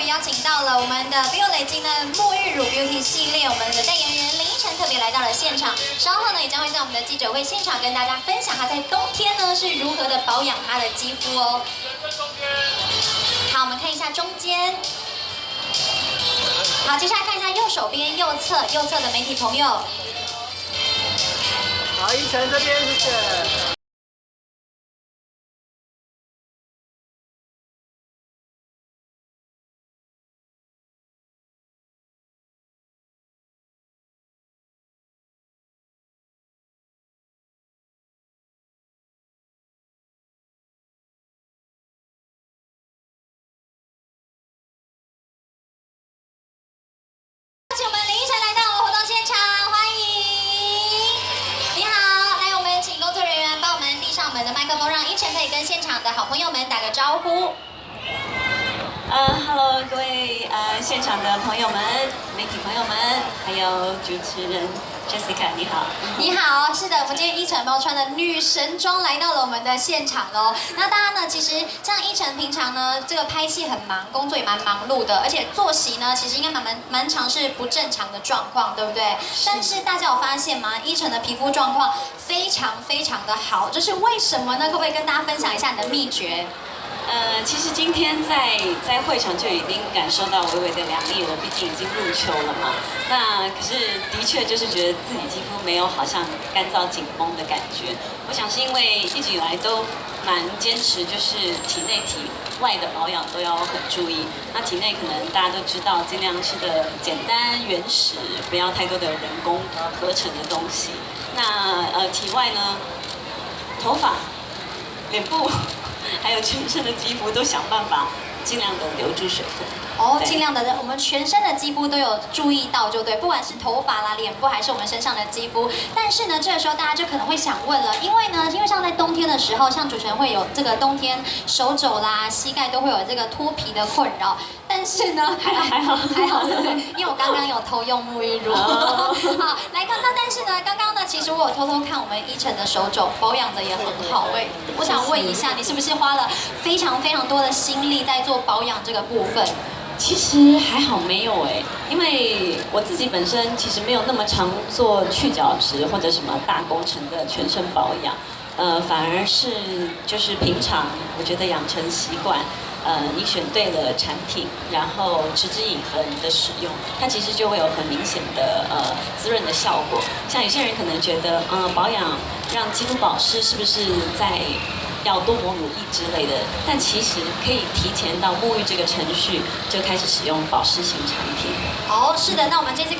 别邀请到了我们的 Biolay 的沐浴乳 Beauty 系列，我们的代言人林依晨特别来到了现场。稍后呢，也将会在我们的记者会现场跟大家分享她在冬天呢是如何的保养她的肌肤哦。好，我们看一下中间。好，接下来看一下右手边右侧的媒体朋友。好，依晨这边谢谢。请我们林依晨来到活动现场，欢迎！你好，来，我们请工作人员帮我们递上我们的麦克风，让依晨可以跟现场的好朋友们打个招呼。Hello， 各位现场的朋友们、媒体朋友们，还有主持人 Jessica， 你好。你好，是的，我们今天依晨穿的女神装来到了我们的现场喽。那大家呢，其实像依晨平常呢，这个拍戏很忙，工作也蛮忙碌的，而且作息呢，其实应该蛮常是不正常的状况，对不对？但是大家有发现吗？依晨的皮肤状况非常的好，这是为什么呢？可不可以跟大家分享一下你的秘诀？其实今天在会场就已经感受到微微的凉意了，毕竟已经入秋了嘛。那可是的确就是觉得自己肌肤没有好像干燥紧绷的感觉。我想是因为一直以来都蛮坚持，就是体内体外的保养都要很注意。那体内可能大家都知道，尽量吃的简单原始，不要太多的人工合成的东西。那体外呢，头发、脸部。还有全身的肌肤都想办法尽量的留住水分。哦，尽量的，我们全身的肌肤都有注意到，就对，不管是头发啦、脸部，还是我们身上的肌肤。但是呢，这个时候大家就可能会想问了，因为像在冬天的时候，像主持人会有这个冬天手肘啦、膝盖都会有这个脱皮的困扰。但是呢，还好，对不对？因为我刚刚有偷用沐浴乳。好，来看到，但是呢，刚刚呢，其实我有偷偷看我们依晨的手肘保养的也很好。我想问一下，你是不是花了非常多的心力在做保养这个部分？其实还好没有因为我自己本身其实没有那么常做去角质或者什么大工程的全身保养，反而是就是平常我觉得养成习惯，你选对了产品，然后持之以恒的使用，它其实就会有很明显的滋润的效果。像有些人可能觉得，保养让肌肤保湿是不是在要多抹乳液之类的，但其实可以提前到沐浴这个程序就开始使用保湿型产品。哦，是的，那我们这次。